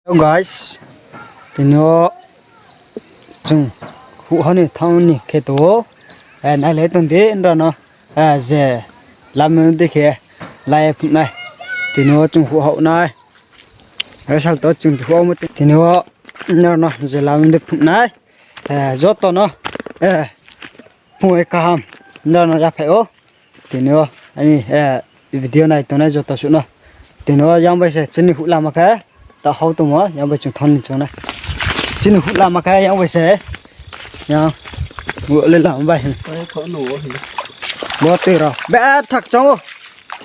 Hello guys, thì nó dùng phụ hơn thì thằng này cái tổ, này lấy tuần thế đó nó, giờ làm mình đi kia, lại phụ này, thì nó dùng phụ hậu này, rồi sau đó dùng phụ hậu một thì nó giờ làm mình đi phụ này, rót to nó, mua cam, nó ra phải ô, thì nó anh video này tôi nói rót to xuống nó, thì nó giống bây giờ chân phụ làm mà cái tao hậu tụi nó nhau bây chúng thon lên chỗ này xin hút làm mà cái nhau bây giờ nhau ngựa lên làm vậy bớt từ rồi bé thật trong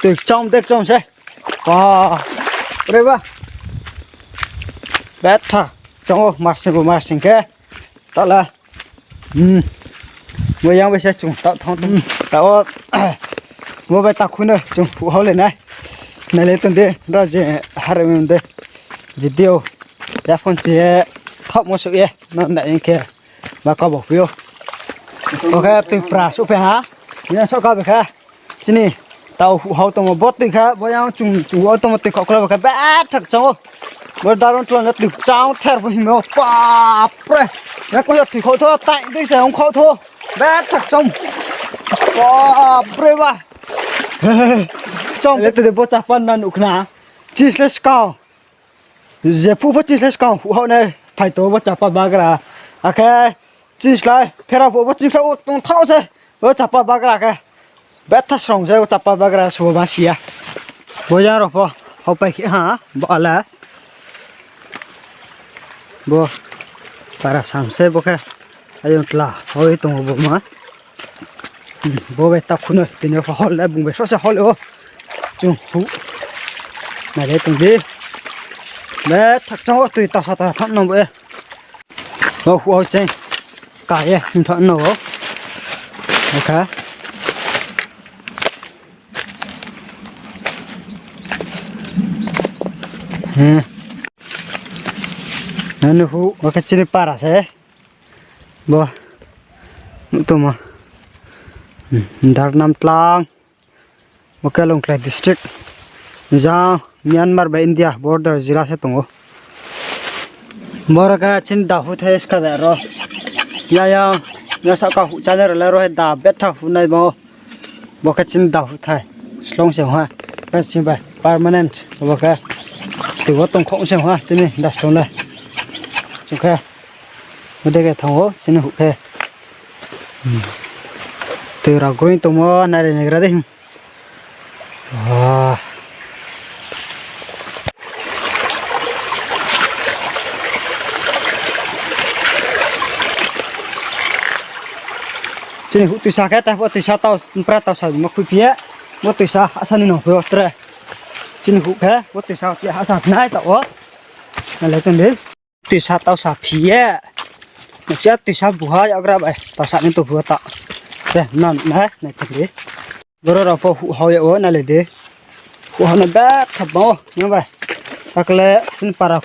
từ trong tết trong xe wow đây ba bé thật trong mặt sinh cái đó là người nhau bây giờ chúng tạo thon tụi tạo mua bài tập khuôn rồi chúng phụ hậu lên này này lấy tuần đi rồi giờ harum mình đây video đã phân chia thóc một số ye nó lại như kia và có bộ phiếu ok từ pra số phải hả nhớ số cao về khá chứ nè tàu hậu tàu một bot từ khá bây giờ chúng ô tô một từ khó khăn về khá thật cháu bây giờ nó tuần nó từ cháu theo với mình pa pre nó có từ khó thôi tại tôi sẽ không khó thôi bé thật trong pa pre ba trong từ bot chắp pan nó nụ na chỉ là cao giờ phụ bớt chỉ là con phụ hậu này phải tổ bớt chắp bagra, ok chỉ là phải là phụ bớt chỉ là tung tháo ra bớt chắp bagra cái bé thắt sòng ra chắp bagra số ba xia bây giờ rồi po hậu phải kia hả bỏ lá bo para sam se bo cái ayun là hồi tung bo mà bo bé tập khuôn rồi thì nó phải hậu lại bùng bé số sẽ hậu nữa chung phụ này để tung đi bé thật cháu tùy tao sao tao thắt nó vậy nó phụ xem cả ye mình thắt nó ok nó phụ ok chỉ para sẽ bo tụi mà Dar Nam Tlang ok Long Klai district jang Myanmar by India border zira se tungo moraka chin da hu the ska da ro ya sa ka hu chane la ro da betha hu nai bo boka chin da hu thai slong se ha ka sim ba permanent boka ti wo tong khong se ha chin da slong la chung kha mo de ga thong ho chin hu khe tu ra going to mo na re ne gra de chỉ hút từ xa cái ta hút từ xa tao pra tao xài một phía hút từ xa xa nên nó vừa tre chỉ hút cái hút từ xa chỉ xa này tao ó là lấy tên đấy từ xa tao xài phía nó sẽ từ xa bùa ở cái vậy tao xài nên tao vừa tạo đây non này này tên đấy rồi rồi phụ hồi ó này lấy đấy phụ hồi nó bé thật bó như vậy các lẽ xin para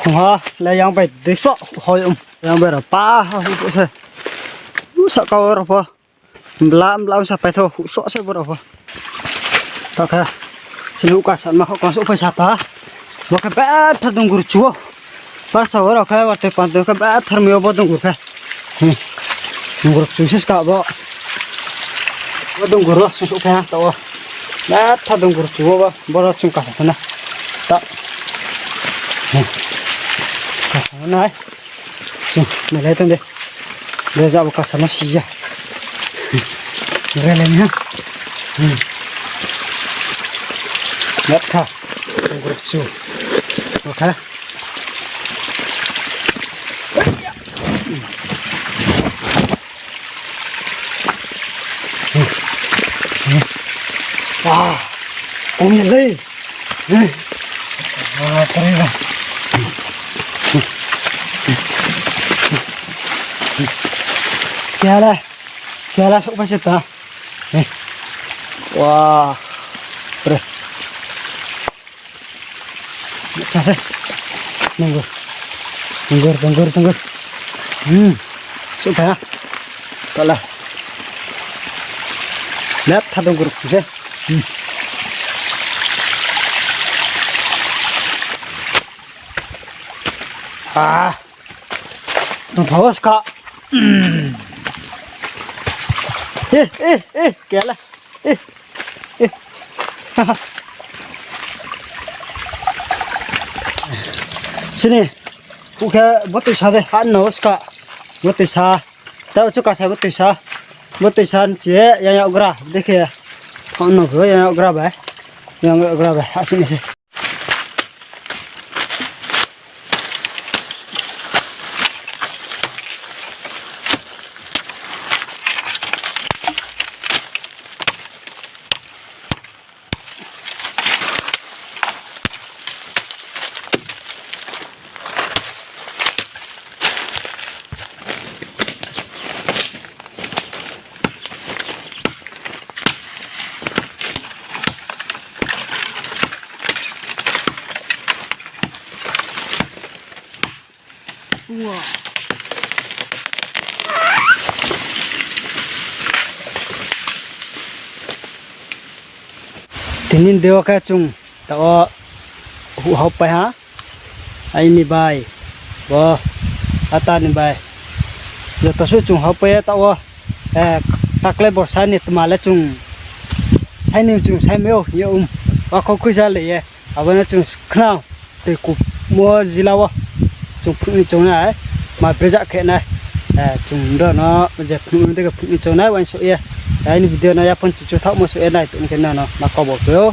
không ha lấy yang vậy để số hồi yang vậy là pa hút thôi sợ câu rồi po làm sao phải thôi sợ sẽ vô rồi po ok xin lỗi cả sản mà không có số phải sạch ta một cái bé thật đông gửi chúa bắt sau rồi cái vật quan trọng cái bé thật nhiều vật đông gửi chúa sẽ cả bộ vật đông gửi số số phải tao bé thật đông gửi chúa bao giờ chung cả sản này đó cả sản này chung này lấy tên đi bây giờ có sản gì à đây lên nhá nhất cả ok wow ôm nhận đi cái này kia là số phải ta wow rồi cha thế tunggu số phải à gọi là lép thay tunggu thế Tông thấu cả. Ê, kìa lại. Ê. Sini. Cụ kìa bớt từ xa đây, ăn nấu cả. Bớt từ xa. Tao cho cả xe bớt từ xa. Bớt từ xa chế, yang gra. Đây kìa. Không nấu cái yang gra vậy. Yang gra vậy. Sini sini. Wow. Tinin dewa ka chung tao hu hop pa ha ai ni bai bo ata ni bai yo to su chung hop pa tao takle bor sa ni tmale chung sai ni chung sai meo yo wa ko ku ja le ye abana chung khna te ku mo zilawa chung phun chung này mà bây giờ cái này chung đó nó bây giờ phun cái phun chung này anh số e cái video này upon chỉ tháo một số e này tụi cái nào nó mà có bộ phiếu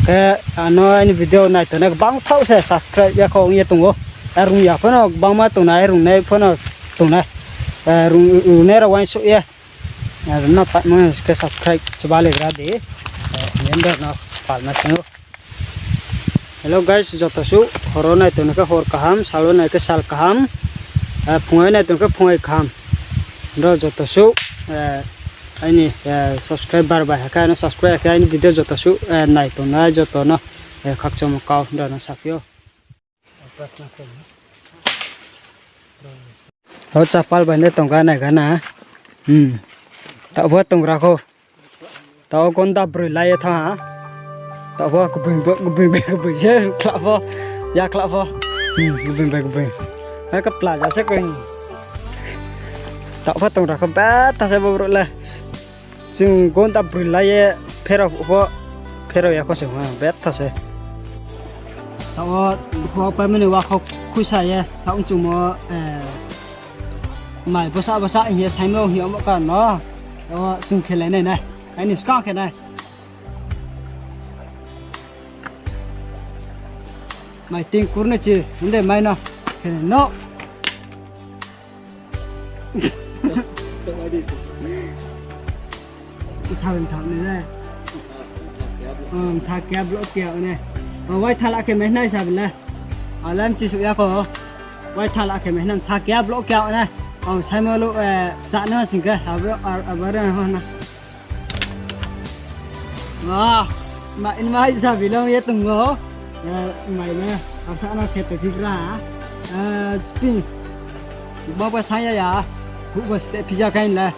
cái nó video này tụi nó băng tháo sẽ subscribe ya không nghe tung go rung ya phân nó băng mà tụi này phân nó tụi này rung này là anh số e nó phải mình cái subscribe cho ba lấy ra để nhận được nó phải mà xem. Hello guys, joto su horo nai tun ka hor kaham, salo nai ka sal kaham, phungai nai tun ka phungai kaham. Do joto su ani subscriber ba ka no subscribe ka ani video joto su nai tun na joto no khak chom ka do no sakyo. Ho chapal ba ne tong ka nai gana. Ta bo tong ra ko. Ta kon da bru lai tha. Tao vào cái bình chứ klap vào ya klap vào cái bình cái cấp lại ra sẽ coi tao phát tông ra không bé ta sẽ vào rồi là chừng con ta bự lại phèo ya có sự mà bé ta sẽ tao vào phải mình vào không khui sai ya sao ông chung mà mày bớt sa anh sai mà hiểu mà cả nó tao chung khi này này anh đi scan cái này mày tin cuốn chứ vấn đề mày nó nó thằng này đây thằng kẹp lỗ kẹo này quay thằng lại cái mấy này sao vậy lên chỉ số có quay thằng lại cái mấy này thằng kẹp lỗ kẹo này sai mà lỗ chặn nó xin cái ở bên đây hơn nè mày sao vì lâu vậy từng ngó mày nè học sao nó kẹp từ ra spin bao bao sai ya hụt vào step pizza cái này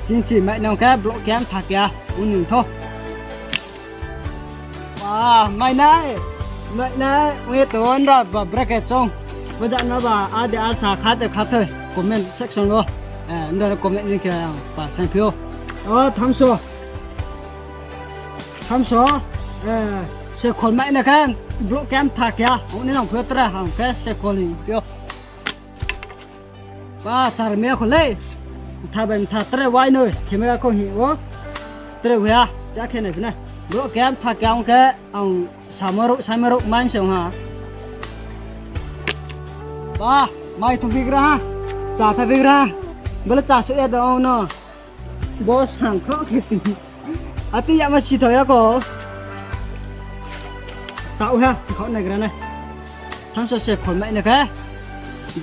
chính chỉ mày nông cái block kém thạc ya uống thôi mày này nghe tôi ra và bracket trong bây giờ nó bảo để asa khát thôi comment section luôn nó comment như kia và xem phiếu tham số sẽ còn mày nè cái block kém thạc ya uống nông phiếu tra hàng cái sẽ còn phiếu và chả mấy con lấy thà bên thà tre vay nơi khi mấy con hiểu tre vay chắc cái này này block kém thạc ya cái ông sai mà mang xong hả và mai thằng việc ra trả thằng việc ra bữa trả số ở đâu nó boss hàng khó cái gì à tí mà xí thôi cô tạo ha khó này cái này thằng số sẽ còn mẹ này cái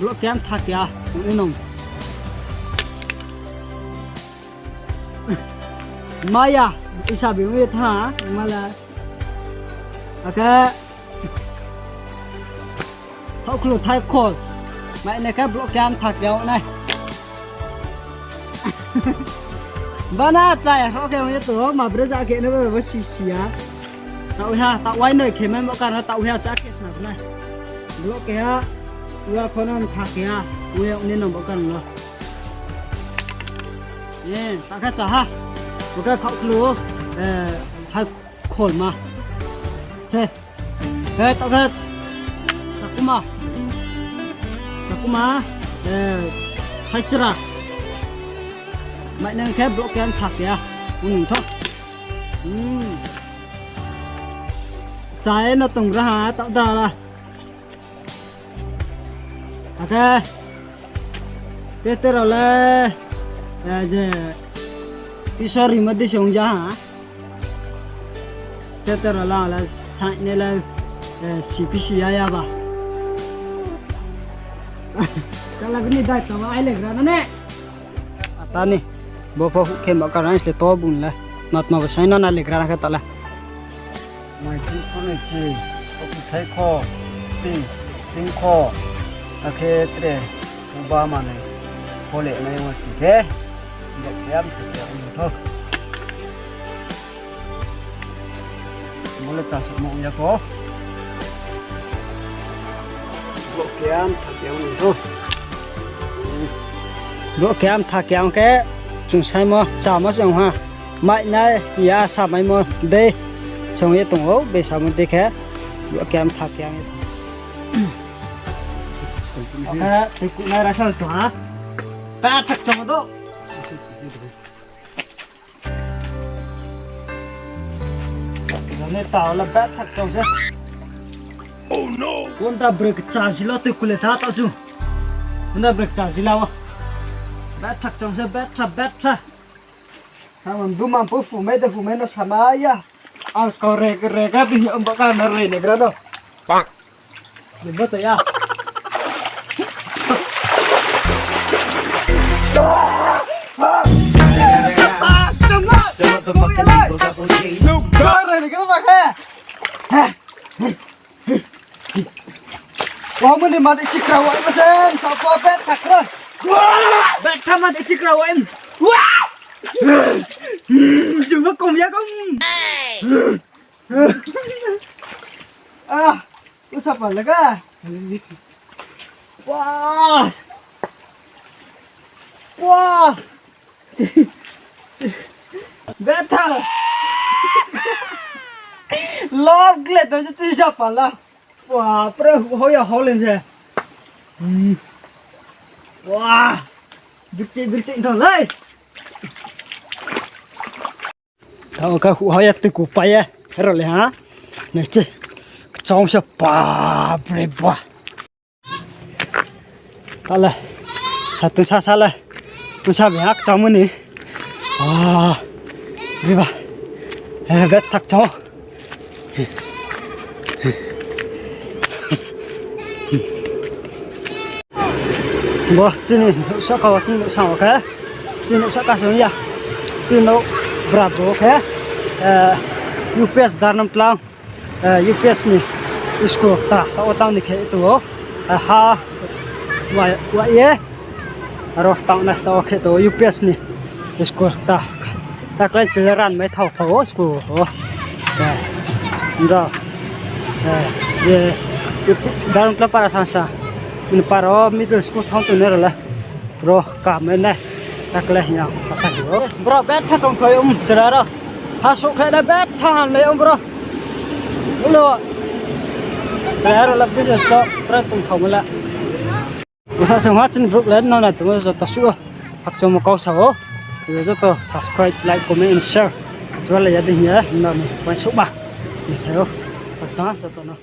block kém thạc ya uống nồng Maya isa bimit ha mala aka thau khlo thai khol mày này cái block cam thạc kéo này bana chạy ok mới tổ mà bây giờ cái nó với xì xì á tạo ha tạo quay này khi mà cả nó tạo ha chắc cái này block kia ua con ăn thạc kia ua ông nên làm bảo cần rồi nè ta cái chả ha một cái khẩu lúa hai khổn mà thế thế tao cái sakuma hai chira mày nên khép block cái thạc kia thôi trái nó tung ra hả tạo ra là ok tiếp theo là giờ đi sorry mà đi xuống ra hả tiếp theo là sai này là CPC ya ba cái là cái này đại tao ai lấy ra nó nè ta nè bố phụ khen bảo cái này sẽ to bùn là nốt mà sai nó lấy ra cái tao là mày cứ con này chỉ có thấy kho tinh kho à cái đấy ba mà này có lẽ này mà chỉ thế được em thì được thôi muốn là trả sự mộng nhà có bộ kem thật kéo này thôi bộ kem thà kéo cái chúng sai mà trả mà xong ha mày này ya sao mày mà đây xong cái tổng ấu bây giờ mình đi khé bộ kem thà kéo ok thì cũng này là sao tụi hả ta thật trong đó giờ này tao là bé thật trong chứ oh no con ta break charge lo tôi kule tha tao chu con ta break charge lao bé thật trong chứ bé thật thằng mình đúng mà phụ mấy nó sắm ai à kau reka di ông bakal nari nih grado bang ribet ya Wah, mau mati si kerawan pesen, siapa bet sakro? bet sama di si kerawan. Cuma cùng ya công. Lu siapa lagi? Wah, bet thằng, Log lệ tôi chỉ siapa lah. Wah, perlu hoya lên rồi. Wah, bircik thôi lấy. Tahu kau hoya tu kupaya, herole ha. Neste, trong sẽ ba breva. Tala, satu sasala, tu sabi hak trong ni. Breva, bet tak trong. Bố, chị này sẽ có chị này sao cái chị này sẽ có số gì chị nó bravo cái UPS dar nam tlang UPS ni isko ta tao tao ni cái tu ha wa ye aro tao na tao cái tu UPS ni isko ta cái chỉ ran mấy thau phao isko đó ye dar nam tlang para sansa mình paro middle school thong tu nè rồi bro cảm ơn này các lẽ nhau pasal hiểu bro bet thằng công thôi chờ đó ha số khai đã bet thằng này bro lo chờ rồi là business đó bro tung thong là bữa sáng sinh hoạt trên vlog lên nó là tụi tôi tập sửa hoặc cho một câu sau rồi rất to subscribe like comment and share cho là gia đình nhé nó quan số ba mình sẽ hoặc cho nó